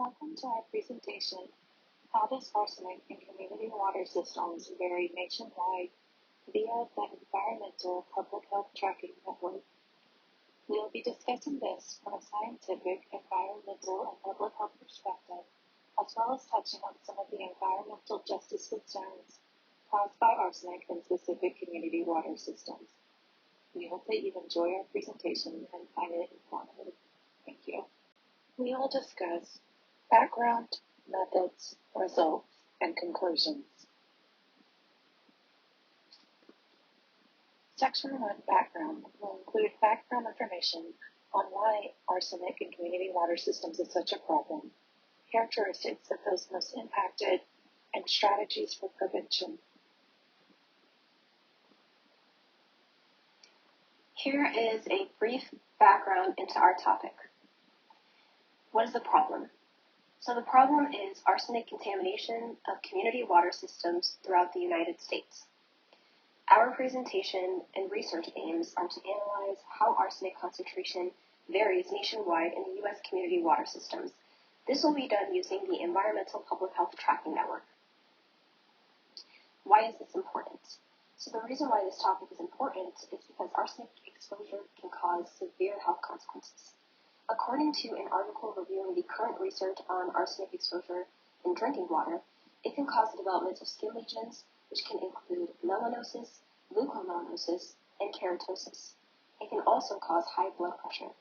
Welcome to our presentation, How Does Arsenic in Community Water Systems Vary Nationwide via the Environmental Public Health Tracking Network. We will be discussing this from a scientific, environmental, and public health perspective, as well as touching on some of the environmental justice concerns caused by arsenic in specific community water systems. We hope that you enjoy our presentation and find it informative. Thank you. We will discuss background, methods, results, and conclusions. Section 1, Background, will include background information on why arsenic in community water systems is such a problem, characteristics of those most impacted, and strategies for prevention. Here is a brief background into our topic. What is the problem? So the problem is arsenic contamination of community water systems throughout the United States. Our presentation and research aims are to analyze how arsenic concentration varies nationwide in the U.S. community water systems. This will be done using the Environmental Public Health Tracking Network. Why is this important? So the reason why this topic is important is because arsenic exposure can cause severe health consequences. According to an article reviewing the current research on arsenic exposure in drinking water, it can cause the development of skin lesions, which can include melanosis, leukomelanosis, and keratosis. It can also cause high blood pressure.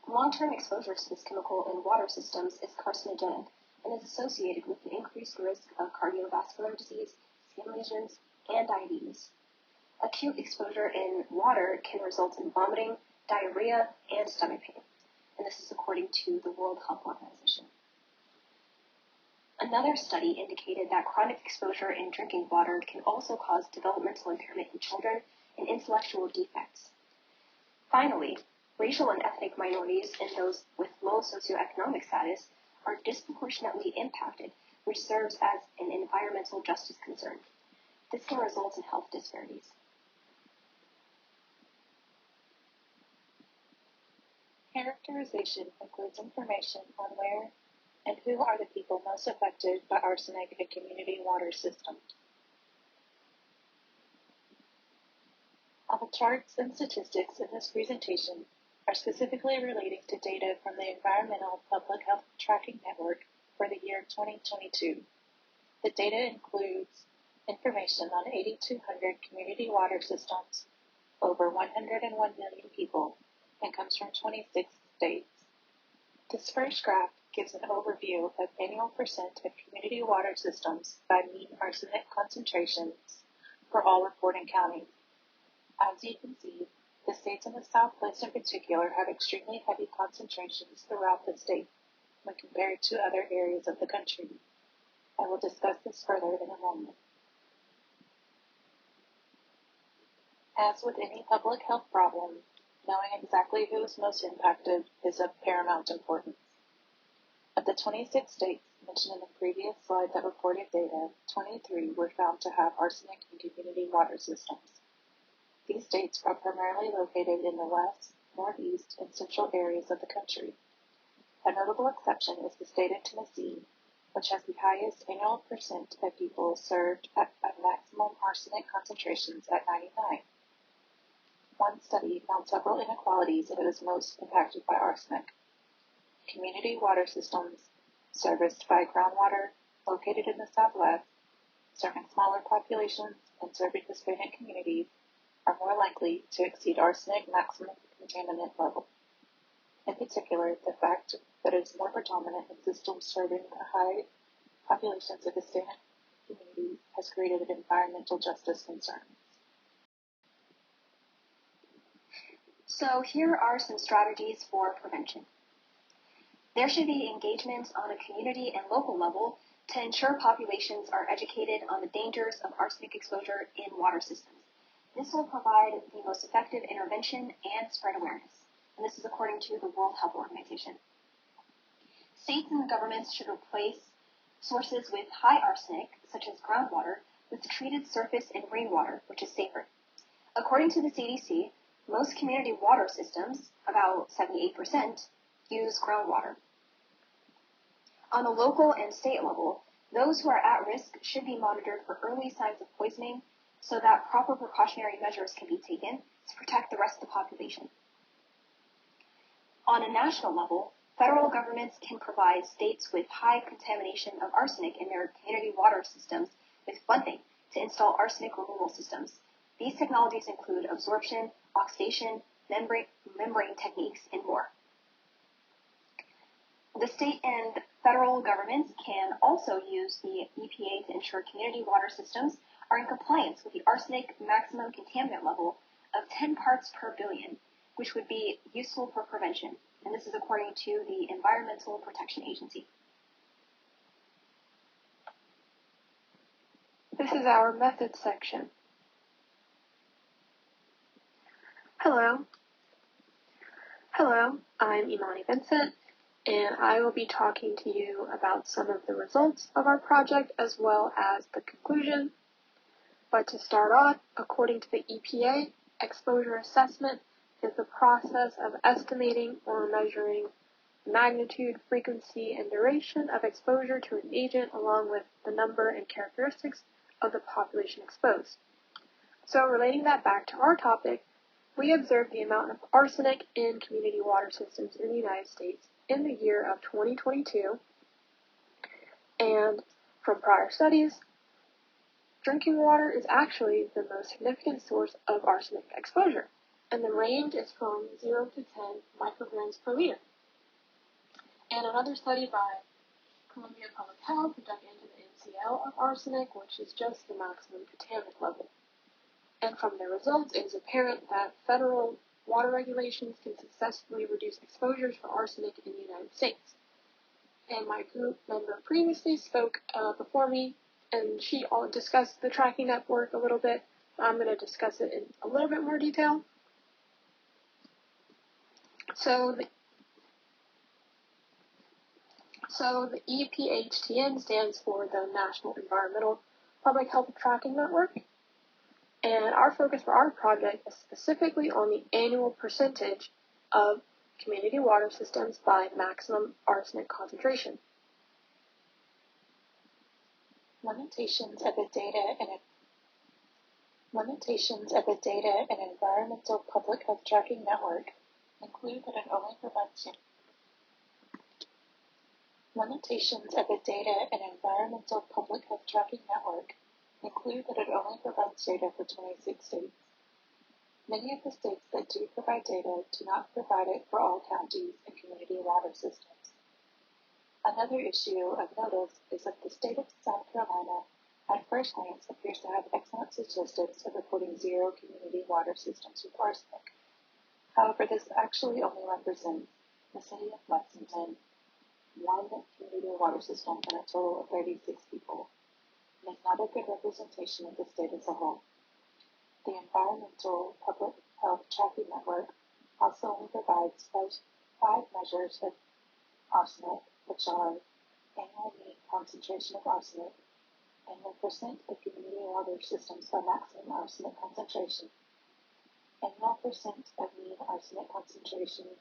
Long-term exposure to this chemical in water systems is carcinogenic and is associated with an increased risk of cardiovascular disease, skin lesions, and diabetes. Acute exposure in water can result in vomiting, diarrhea, and stomach pain, and this is according to the World Health Organization. Another study indicated that chronic exposure in drinking water can also cause developmental impairment in children and intellectual defects. Finally, racial and ethnic minorities and those with low socioeconomic status are disproportionately impacted, which serves as an environmental justice concern. This can result in health disparities. Characterization includes information on where and who are the people most affected by arsenic in community water systems. All the charts and statistics in this presentation are specifically relating to data from the Environmental Public Health Tracking Network for the year 2022. The data includes information on 8,200 community water systems, over 101 million people, and comes from 26 states. This first graph gives an overview of annual percent of community water systems by mean arsenic concentrations for all reporting counties. As you can see, the states in the Southwest in particular have extremely heavy concentrations throughout the state when compared to other areas of the country. I will discuss this further in a moment. As with any public health problem, knowing exactly who is most impacted is of paramount importance. Of the 26 states mentioned in the previous slide that reported data, 23 were found to have arsenic in community water systems. These states are primarily located in the west, northeast, and central areas of the country. A notable exception is the state of Tennessee, which has the highest annual percent of people served at maximum arsenic concentrations at 99. One study found several inequalities in those most impacted by arsenic. Community water systems serviced by groundwater located in the Southwest, serving smaller populations and serving Hispanic communities are more likely to exceed arsenic maximum contaminant level. In particular, the fact that it is more predominant in systems serving the high populations of Hispanic communities has created environmental justice concerns. So here are some strategies for prevention. There should be engagement on a community and local level to ensure populations are educated on the dangers of arsenic exposure in water systems. This will provide the most effective intervention and spread awareness, and this is according to the World Health Organization. States and governments should replace sources with high arsenic, such as groundwater, with treated surface and rainwater, which is safer. According to the CDC, most community water systems, about 78%, use groundwater. On the local and state level, those who are at risk should be monitored for early signs of poisoning so that proper precautionary measures can be taken to protect the rest of the population. On a national level, federal governments can provide states with high contamination of arsenic in their community water systems with funding to install arsenic removal systems. These technologies include absorption, oxidation, membrane techniques, and more. The state and federal governments can also use the EPA to ensure community water systems are in compliance with the arsenic maximum contaminant level of 10 parts per billion, which would be useful for prevention. And this is according to the Environmental Protection Agency. This is our methods section. Hello, I'm Imani Vincent, and I will be talking to you about some of the results of our project as well as the conclusion. But to start off, according to the EPA, exposure assessment is the process of estimating or measuring magnitude, frequency, and duration of exposure to an agent along with the number and characteristics of the population exposed. So relating that back to our topic, we observed the amount of arsenic in community water systems in the United States in the year of 2022, and from prior studies, drinking water is actually the most significant source of arsenic exposure, and the range is from 0 to 10 micrograms per liter. And another study by Columbia Public Health dug into the MCL of arsenic, which is just the maximum contaminant level. And from the results, it is apparent that federal water regulations can successfully reduce exposures for arsenic in the United States. And my group member previously spoke before me, and she all discussed the tracking network a little bit. I'm going to discuss it in a little bit more detail. So the EPHTN stands for the National Environmental Public Health Tracking Network. And our focus for our project is specifically on the annual percentage of community water systems by maximum arsenic concentration. Limitations of the data and environmental public health tracking network include that it only provides Limitations of the data and environmental public health tracking network include that it only provides data for 26 states. Many of the states that do provide data do not provide it for all counties and community water systems. Another issue of notice is that the state of South Carolina, at first glance, appears to have excellent statistics of reporting 0 community water systems with arsenic. However, this actually only represents the city of Lexington, 1 community water system, and a total of 36 people. It is not a good representation of the state as a whole. The Environmental Public Health Tracking Network also only provides 5 measures of arsenic, which are annual mean concentration of arsenic, annual percent of community water systems by maximum arsenic concentration, annual percent of mean arsenic concentrations,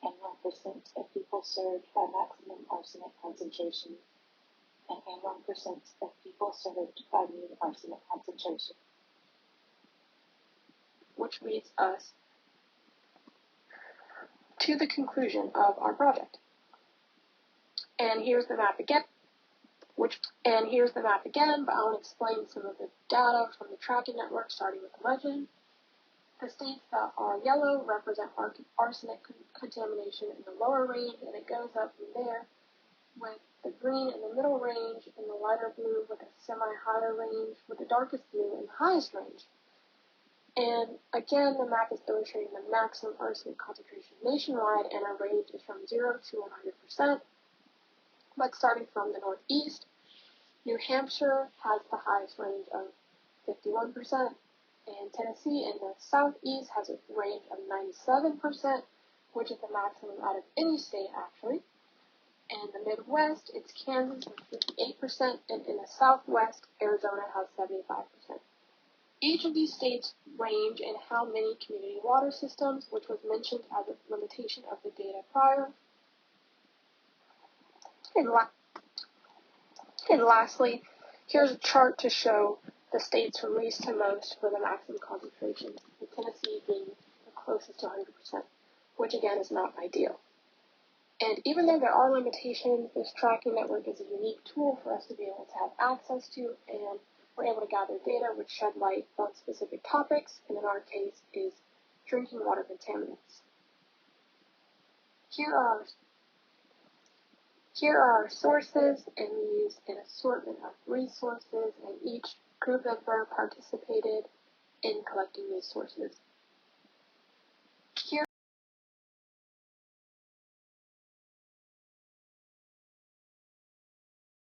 annual percent of people served by maximum arsenic concentration, and annual percent of people served by mean arsenic concentration. Which leads us to the conclusion of our project. And here's the map again. But I want to explain some of the data from the tracking network, starting with the legend. The states that are yellow represent arsenic contamination in the lower range, and it goes up from there, with the green in the middle range and the lighter blue with a semi-higher range, with the darkest blue in the highest range. And again, the map is illustrating the maximum arsenic concentration nationwide, and our range is from 0 to 100%. But starting from the northeast, New Hampshire has the highest range of 51%, and Tennessee in the southeast has a range of 97%, which is the maximum out of any state, actually. And the Midwest, it's Kansas with 58%, and in the Southwest, Arizona has 75%. Each of these states range in how many community water systems, which was mentioned as a limitation of the data prior. And lastly, here's a chart to show the states from least to most for the maximum concentrations, with Tennessee being the closest to 100%, which again is not ideal. And even though there are limitations, this tracking network is a unique tool for us to be able to have access to, and we're able to gather data which shed light on specific topics, and in our case is drinking water contaminants. Here are our sources, and we use an assortment of resources, and each group member participated in collecting these sources.